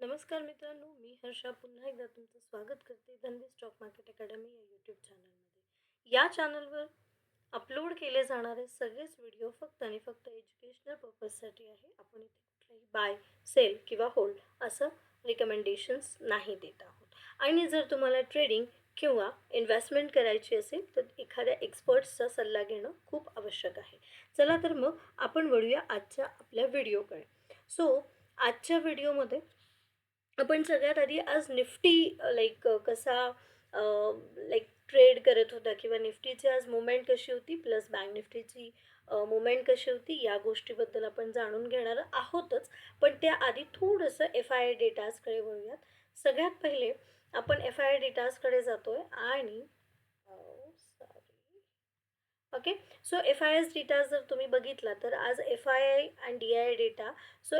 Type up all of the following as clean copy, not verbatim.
नमस्कार मित्रांनो, मी हर्षा पुन्हा एकदा तुमचं स्वागत करते धनवी स्टॉक मार्केट अकॅडमी या यूट्यूब चॅनलमध्ये. या चॅनलवर अपलोड केले जाणारे सगळेच व्हिडिओ फक्त आणि फक्त एज्युकेशनल पर्पजसाठी आहे. आपण इथे कुठलाही बाय, सेल किंवा होल्ड असं रिकमेंडेशन्स नाही देत आहोत. आणि जर तुम्हाला ट्रेडिंग किंवा इन्व्हेस्टमेंट करायची असेल तर एखाद्या एक्सपर्ट्सचा सल्ला घेणं खूप आवश्यक आहे. चला तर मग आपण वळूया आजच्या आपल्या व्हिडिओकडे. आजच्या व्हिडिओमध्ये आपण सगळ्यात आधी आज निफ्टी कसा ट्रेड करत होता किंवा निफ्टीची आज मुवमेंट कशी होती प्लस बँक निफ्टीची मुवमेंट कशी होती या गोष्टीबद्दल आपण जाणून घेणार आहोतच. पण त्याआधी थोडंसं एफ आय आय डेटाजकडे वळूयात. सगळ्यात पहिले आपण एफ आय आय डेटाजकडे जातोय आणि okay. So F I S data जर तुम्ही बघितला तर आज एफ आय आय आणि D I data.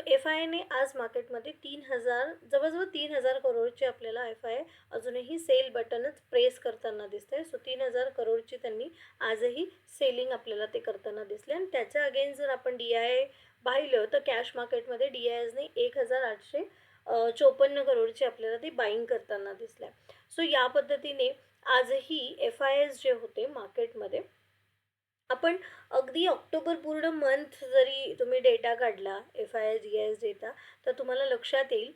F I आयने आज मार्केटमध्ये जवळजवळ 3,000 करोडची आपल्याला एफ आय आय अजूनही सेल बटनच प्रेस करताना दिसते. 3,000 करोडची त्यांनी आजही सेलिंग आपल्याला ते करताना दिसले. आणि त्याच्या अगेन्स्ट जर आपण डी आय आय पाहिलं तर कॅश मार्केटमध्ये डी आय एसने 1,854 करोडची आपल्याला ती बाईंग करताना दिसल्या. या पद्धतीने आजही एफ आय एस जे होते मार्केटमध्ये आपण अगदी ऑक्टोबर पूर्ण मंथ जरी तुम्ही डेटा काढला F I S D I S data तर तुम्हाला लक्षात येईल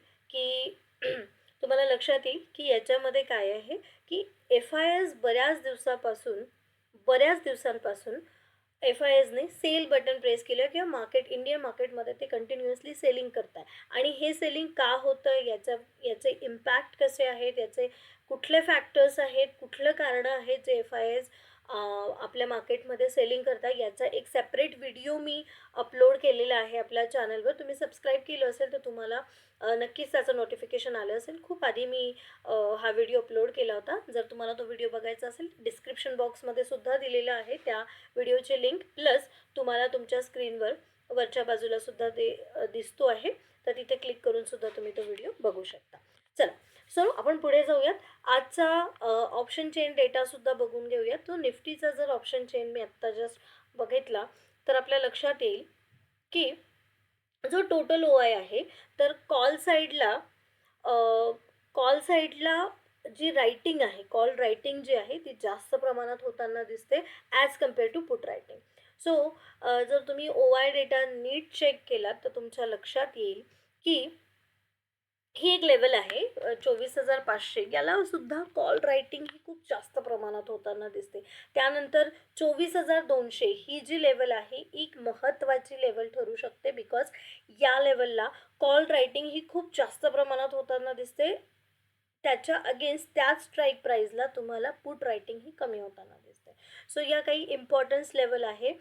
की याच्यामध्ये काय आहे की एफ आय एस बऱ्याच दिवसांपासून एफ आय एसने सेल बटन प्रेस केलं किंवा इंडियन मार्केटमध्ये ते कंटिन्युअसली सेलिंग करत आहे. आणि हे सेलिंग का होतं याचे इम्पॅक्ट कसे आहेत, याचे कुठले फॅक्टर्स आहेत, कुठलं कारणं आहेत जे एफ आय एस आपल्या मार्केटमध्ये सेलिंग करता याचा एक सेपरेट व्हिडिओ मी अपलोड केलेला आहे आपल्या चॅनलवर. तुम्ही सबस्क्राईब केलं असेल तर तुम्हाला नक्कीच त्याचं नोटिफिकेशन आलं असेल. खूप आधी मी हा व्हिडिओ अपलोड केला होता. जर तुम्हाला तो व्हिडिओ बघायचा असेल डिस्क्रिप्शन बॉक्समध्ये सुद्धा दिलेला आहे त्या व्हिडिओचे लिंक. प्लस तुम्हाला तुमच्या स्क्रीनवर वरच्या बाजूला सुद्धा ते दिसतो आहे, तर तिथे क्लिक करून सुद्धा तुम्ही तो व्हिडिओ बघू शकता. चला आपण पुढे जाऊयात. आजचा ऑप्शन चेन डेटासुद्धा बघून घेऊयात. तो निफ्टीचा जर ऑप्शन चेन मी आत्ता जस्ट बघितला तर आपल्या लक्षात येईल की जो टोटल ओ आय आहे तर कॉल साईडला जी रायटिंग आहे, कॉल रायटिंग जी आहे ती जास्त प्रमाणात होताना दिसते as compare to put writing. जर तुम्ही ओ आय डेटा नीट चेक केलात तर तुमच्या लक्षात येईल की ही एक लेवल आहे 24,500. याला सुद्धा कॉल रायटिंग ही खूप जास्त प्रमाणात होताना दिसते. त्यानंतर 24,200 ही जी लेवल आहे एक महत्त्वाची लेवल ठरू शकते, बिकॉज या लेवलला कॉल रायटिंग ही खूप जास्त प्रमाणात होताना दिसते. त्याच्या अगेन्स्ट त्याच स्ट्राईक प्राईजला तुम्हाला पुट रायटिंग ही कमी होताना दिसते. या काही इम्पॉर्टन्स लेवल आहे.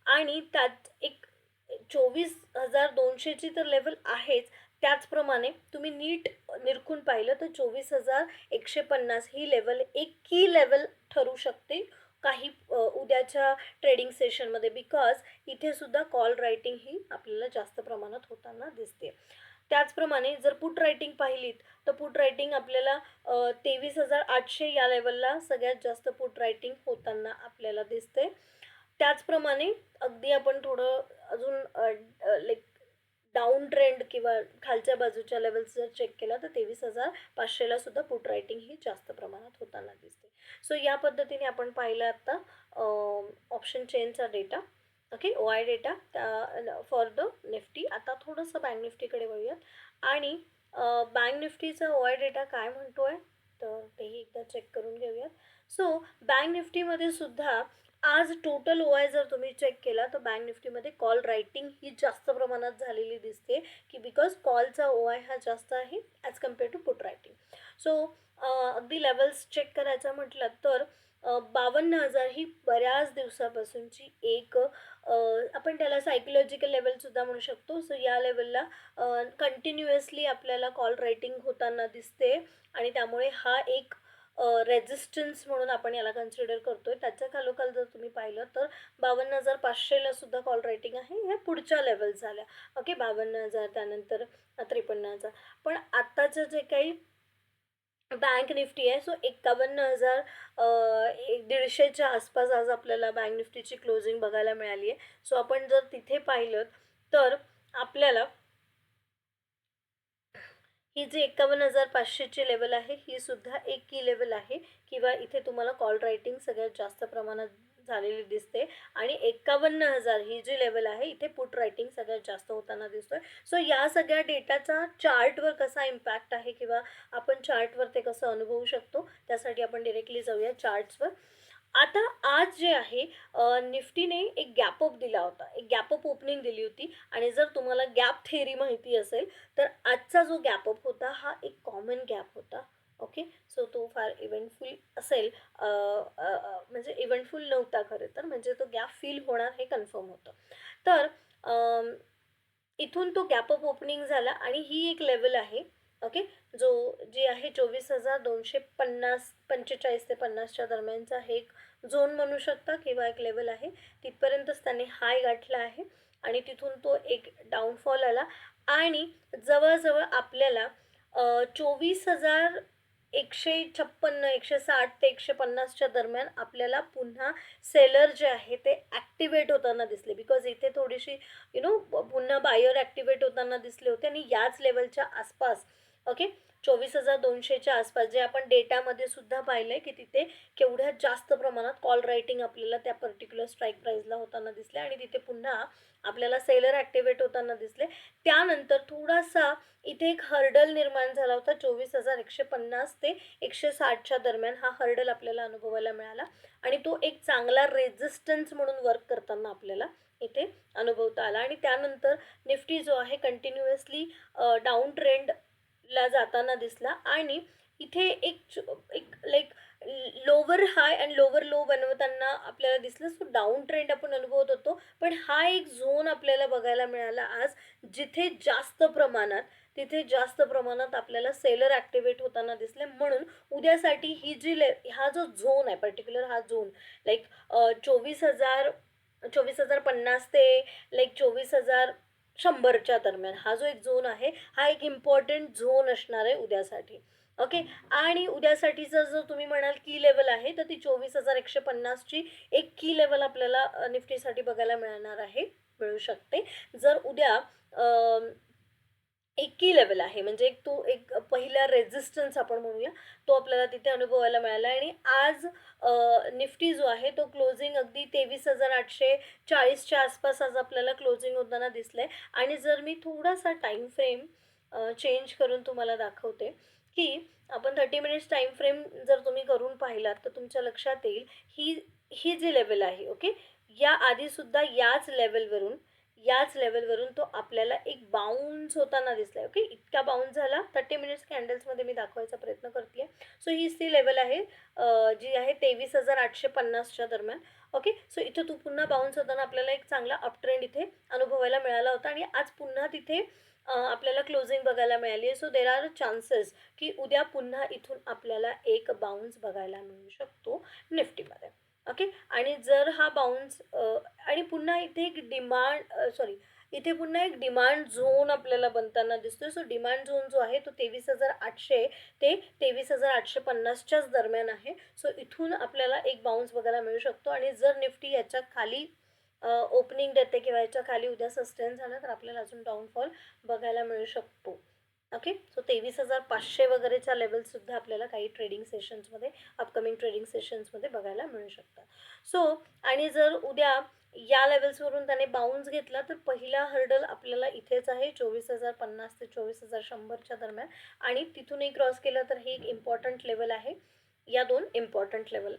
आणि त्यात एक 24,200ची तर लेवल आहेच, त्याचप्रमाणे तुम्ही नीट निरखून पाहिलं तर 24,150 ही लेवल एक की लेवल ठरू शकते काही उद्याच्या ट्रेडिंग सेशनमध्ये, बिकॉज इथे सुद्धा कॉल रायटिंग ही आपल्याला जास्त प्रमाणात होताना दिसते. त्याचप्रमाणे जर पुट रायटिंग पाहिलीत तर पुट रायटिंग आपल्याला 23,800 या लेवलला सगळ्यात जास्त पुट रायटिंग होताना आपल्याला दिसते. त्याचप्रमाणे अगदी आपण थोडं अजून डाऊन ट्रेंड किंवा खालच्या बाजूच्या लेवल्स जर चेक केला तर 23,500ला सुद्धा पुट रायटिंग ही जास्त प्रमाणात होताना दिसते. या पद्धतीने आपण पाहिलं आता ऑप्शन चेनचा डेटा. Okay, O I data for the Nifty. आता थोडंसं बँक निफ्टीकडे वळूयात. आणि बँक निफ्टीचा ओ आय डेटा काय म्हणतो आहे तर तेही एकदा चेक करून घेऊयात. बँक निफ्टीमध्ये सुद्धा आज टोटल ओ आय जर तुम्ही चेक केला तर बँक निफ्टीमध्ये कॉल रायटिंग ही जास्त प्रमाणात झालेली दिसते की बिकॉज कॉलचा ओ आय हा जास्त आहे as compare to put writing. अगदी लेवल्स चेक करायचं म्हटलं तर 52,000 ही बऱ्याच दिवसापासूनची एक आपण त्याला सायकोलॉजिकल लेवलसुद्धा म्हणू शकतो. या लेवलला कंटिन्युअसली आपल्याला कॉल रायटिंग होताना दिसते आणि त्यामुळे हा एक रेझिस्टन्स म्हणून आपण याला कन्सिडर करतोय. त्याच्या खालोखाल जर तुम्ही पाहिलं तर 52,500ला सुद्धा कॉल रायटिंग आहे. ह्या पुढच्या लेवल झाल्या. ओके, 52,000 त्यानंतर 53,000. पण आत्ताचं जे काही बँक निफ्टी आहे 51,000 150च्या आसपास आज आपल्याला बँक निफ्टीची क्लोजिंग बघायला मिळाली आहे. आपण जर तिथे पाहिलं तर आपल्याला ही जी 51,500ची लेवल आहे ही सुद्धा एक की लेवल आहे किंवा इथे तुम्हाला कॉल रायटिंग सगळ्यात जास्त प्रमाणात झालेली दिसते आणि 51,000 ही जी लेवल आहे इथे पुट रायटिंग सगळ्यात जास्त होताना दिसतोय. सो या सगळ्या डेटाचा चार्टवर कसा इम्पॅक्ट आहे किंवा आपण चार्टवर ते कसं अनुभवू शकतो त्यासाठी आपण डिरेक्टली जाऊया चार्ट्सवर. आता आज जे आहे निफ्टीने एक गॅप अप दिला होता, एक गॅप अप ओपनिंग दिली होती आणि जर तुम्हाला गॅप थेअरी माहिती असेल तर आजचा जो गॅप अप होता हा एक कॉमन गॅप होता. ओके, सो तो फार इव्हेंटफुल असेल, म्हणजे इव्हेंटफुल नव्हता खरं तर, म्हणजे तो गॅप फील होणार हे कन्फर्म होतं. तर इथून तो गॅप अप ओपनिंग झाला आणि ही एक लेवल आहे. ओके, जी आहे 24,250 45 ते 50च्या दरम्यानचा हे एक झोन म्हणू शकता किंवा एक लेवल आहे. तिथपर्यंतच त्याने हाय गाठला आहे आणि तिथून तो एक डाऊनफॉल आला आणि जवळजवळ आपल्याला 24,156 160 ते 150च्या दरम्यान आपल्याला पुन्हा सेलर जे आहे ते ॲक्टिवेट होताना दिसले. बिकॉज इथे थोडीशी पुन्हा बायर ॲक्टिवेट होताना दिसले होते आणि याच लेवलच्या आसपास, ओके, 24,200च्या आसपास जे आपण डेटामध्ये सुद्धा पाहिलं आहे की तिथे केवढ्या जास्त प्रमाणात कॉल रायटिंग आपल्याला त्या पर्टिक्युलर स्ट्राईक प्राईजला होताना दिसले आणि तिथे पुन्हा आपल्याला सेलर ॲक्टिवेट होताना दिसले. त्यानंतर थोडासा इथे एक हर्डल निर्माण झाला होता 24,150 ते 160च्या दरम्यान. हा हर्डल आपल्याला अनुभवायला मिळाला आणि तो एक चांगला रेझिस्टन्स म्हणून वर्क करताना आपल्याला इथे अनुभवता आला आणि त्यानंतर निफ्टी जो आहे कंटिन्युअसली डाऊन ट्रेंडला जाताना दिसला आणि इथे एक like lower high and lower low बनवताना आपल्याला दिसलं. सो डाऊन ट्रेंड आपण अनुभवत होतो, पण हा एक झोन आपल्याला बघायला मिळाला आज जिथे जास्त प्रमाणात आपल्याला सेलर ॲक्टिवेट होताना दिसले. म्हणून उद्यासाठी ही जी हा जो झोन आहे पर्टिक्युलर, हा झोन लाईक 24,050 ते लाईक 24,100च्या दरम्यान हा जो एक झोन आहे हा एक इम्पॉर्टंट झोन असणार आहे उद्यासाठी. ओके, आणि उद्यासाठीचं जर तुम्ही म्हणाल की लेवल आहे तर ती 24,150ची एक की लेवल आपल्याला निफ्टीसाठी बघायला मिळू शकते. जर उद्या एक की लेवल आहे म्हणजे एक पहिला रेझिस्टन्स आपण म्हणूया तो आपल्याला तिथे अनुभवायला मिळाला आणि आज निफ्टी जो आहे तो क्लोजिंग अगदी 23,840च्या आसपास आज आपल्याला क्लोजिंग होताना दिसलं आहे. आणि जर मी थोडासा टाईम फ्रेम चेंज करून तुम्हाला दाखवते की आपण 30 मिनिट्स टाईम फ्रेम जर तुम्ही करून पाहिलात तर तुमच्या लक्षात येईल ही ही जी लेवल आहे, ओके, या आधीसुद्धा याच लेवलवरून तो आपल्याला एक बाउन्स होताना दिसला आहे. ओके, इतका बाउन्स झाला 30 मिनिट्स कॅन्डल्समध्ये मी दाखवायचा प्रयत्न करते. सो ही ती लेवल आहे जी आहे 23,850च्या दरम्यान. ओके, सो इथे तू पुन्हा बाउन्स होताना आपल्याला एक चांगला अपट्रेंड इथे अनुभवायला मिळाला होता आणि आज पुन्हा तिथे आपल्याला क्लोजिंग बघायला मिळाली आहे. सो देर आर चान्सेस की उद्या पुन्हा इथून आपल्याला एक बाउन्स बघायला मिळू शकतो निफ्टीमध्ये. ओके, आणि जर हा बाउन्स आणि पुन्हा इथे पुन्हा एक डिमांड झोन आपल्याला बनताना दिसतोय. सो डिमांड झोन जो आहे तो 23,800 ते 23,850च्याच दरम्यान आहे. सो इथून आपल्याला एक बाउन्स बघायला मिळू शकतो आणि जर निफ्टी याच्या खाली ओपनिंग देते किंवा याच्या खाली उद्या सस्टेन झालं तर आपल्याला अजून डाऊनफॉल बघायला मिळू शकतो. ओके, सो 23,500 वगैरेच्या लेवलसुद्धा आपल्याला काही ट्रेडिंग सेशन्समध्ये, अपकमिंग ट्रेडिंग सेशन्समध्ये बघायला मिळू शकतात. सो आणि जर उद्या या लेवल्सवरून त्याने बाउन्स घेतला तर पहिला हर्डल आपल्याला इथेच आहे 24,050 ते 24,100च्या दरम्यान आणि तिथूनही क्रॉस केला तर हे एक इम्पॉर्टंट लेवल आहे. या दोन इम्पॉर्टंट लेवल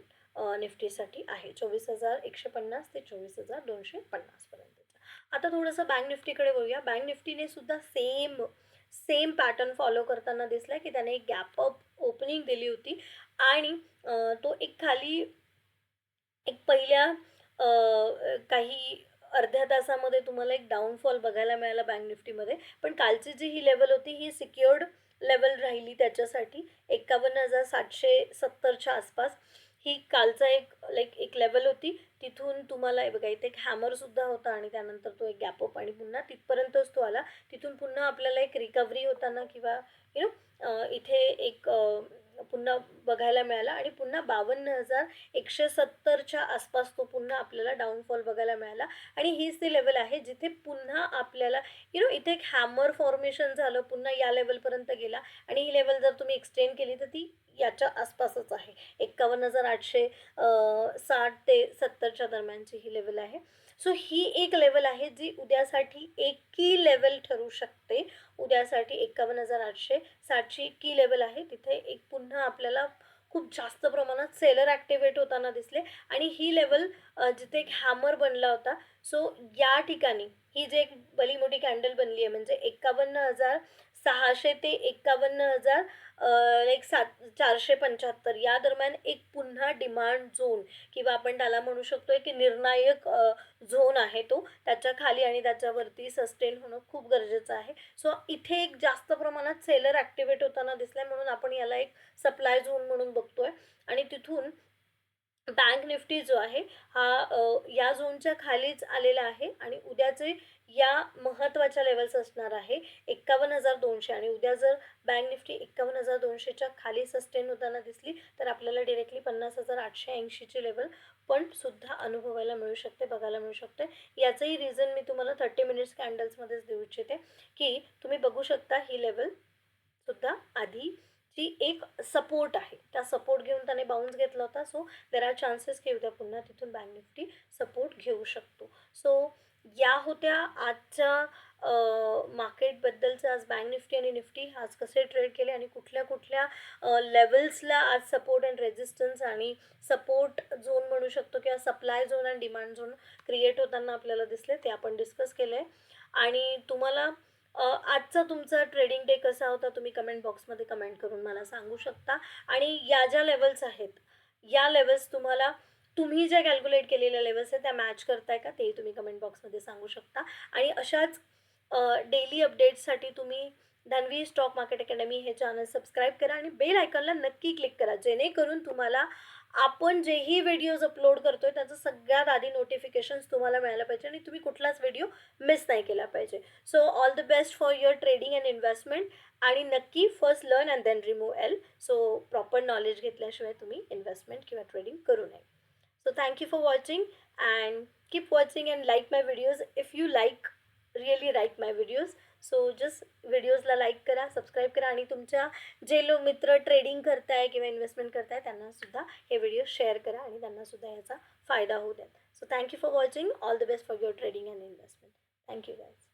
निफ्टीसाठी आहे 24,150 ते 24,250पर्यंतचा. आता थोडंसं बँक निफ्टीकडे बघूया. बँक निफ्टीने सुद्धा सेम पॅटर्न फॉलो करताना दिसला की त्याने एक गॅप अप ओपनिंग दिली होती आणि तो एक खाली एक पहिल्या काही अर्ध्या तासामध्ये तुम्हाला एक डाऊनफॉल बघायला मिळाला बँक निफ्टीमध्ये. पण कालची जी ही लेवल होती ही सिक्युअर्ड लेवल राहिली त्याच्यासाठी 51,770च्या आसपास. ही कालचा एक लेवल होती. तिथून तुम्हाला बघा इथे एक हॅमरसुद्धा होता आणि त्यानंतर तो एक गॅप अप आणि पुन्हा तिथपर्यंतच तो आला. तिथून पुन्हा आपल्याला एक रिकव्हरी होताना किंवा इथे एक पुन्हा बघायला मिळाला आणि पुन्हा 52,170च्या आसपास तो पुन्हा आपल्याला डाऊनफॉल बघायला मिळाला. आणि हीच ती लेवल आहे जिथे पुन्हा आपल्याला इथे एक हॅमर फॉर्मेशन झालं, पुन्हा या लेवलपर्यंत गेला. आणि ही लेवल जर तुम्ही एक्सटेंड केली तर ती याच्या आसपासच आहे. 51,860 ते 70च्या दरम्यानची ही लेवल आहे. सो ही एक लेवल आहे जी उद्यासाठी एक की लेवल ठरू शकते. उद्यासाठी 51,860ची की लेवल आहे. तिथे एक पुन्हा आपल्याला खूप जास्त प्रमाणात सेलर ॲक्टिवेट होताना दिसले. आणि ही लेवल जिथे एक हॅमर बनला होता. सो या ठिकाणी ही जी एक भली मोठी कॅन्डल बनली आहे, म्हणजे 51,600 ते 51,000 लाईक 475 या दरम्यान एक पुन्हा डिमांड झोन किंवा आपण त्याला म्हणू शकतो की निर्णायक झोन आहे तो. त्याच्या खाली आणि त्याच्यावरती सस्टेन होणं खूप गरजेचं आहे. सो इथे एक जास्त प्रमाणात सेलर ॲक्टिवेट होताना दिसलाय, म्हणून आपण याला एक सप्लाय झोन म्हणून बघतोय. आणि तिथून बँक निफ्टी जो आहे हा या झोनच्या खालीच आलेला आहे. आणि उद्याचे या महत्त्वाच्या लेवल्स असणार आहे 51,200. आणि उद्या जर बँक निफ्टी 51,200च्या खाली सस्टेन होताना दिसली तर आपल्याला डिरेक्टली 50,880ची लेवल पण सुद्धा अनुभवायला मिळू शकते, बघायला मिळू शकते. याचंही रिझन मी तुम्हाला 30 मिनिट्स कॅन्डल्समध्येच देऊ इच्छिते की तुम्ही बघू शकता ही लेवल सुद्धा आधीची एक सपोर्ट आहे. त्या सपोर्ट घेऊन त्याने बाउन्स घेतला होता. सो देर आर चान्सेस की उद्या पुन्हा तिथून बँक निफ्टी सपोर्ट घेऊ शकतो. सो या होत्या आजच्या मार्केटबद्दलचं. आज बँक निफ्टी आणि निफ्टी आज कसे ट्रेड केले आणि कुठल्या कुठल्या लेवल्सला आज सपोर्ट अँड रेजिस्टन्स आणि सपोर्ट झोन म्हणू शकतो किंवा सप्लाय झोन आणि डिमांड झोन क्रिएट होताना आपल्याला दिसले ते आपण डिस्कस केलं आहे. आणि तुम्हाला आजचा तुमचा ट्रेडिंग डे कसा होता तुम्ही कमेंट बॉक्समध्ये कमेंट करून मला सांगू शकता. आणि या ज्या लेवल्स आहेत या लेवल्स तुम्ही ज्या कॅल्क्युलेट केलेल्या लेवल्स आहेत त्या मॅच करताय का तेही तुम्ही कमेंट बॉक्समध्ये सांगू शकता. आणि अशाच डेली अपडेट्ससाठी तुम्ही धनवी स्टॉक मार्केट अकॅडमी हे चॅनल सबस्क्राईब करा आणि बेल आयकॉनला नक्की क्लिक करा, जेणेकरून तुम्हाला आपण जेही व्हिडिओज अपलोड करतोय त्याचं सगळ्यात आधी नोटिफिकेशन्स तुम्हाला मिळायला पाहिजे आणि तुम्ही कुठलाच व्हिडिओ मिस नाही केला पाहिजे. So all the best for your trading and investment. आणि नक्की first learn and then remove L. So proper knowledge घेतल्याशिवाय तुम्ही इन्व्हेस्टमेंट किंवा ट्रेडिंग करू नये. So thank you for watching and keep watching and like my videos if you really like my videos. So just व्हिडिओजला like करा, subscribe करा आणि तुमच्या जे लोक मित्र ट्रेडिंग करताय किंवा इन्व्हेस्टमेंट करताय त्यांनासुद्धा हे व्हिडिओ शेअर करा आणि त्यांनासुद्धा याचा फायदा होऊ द्या. So thank you for watching. All the best for your trading and investment. Thank you guys.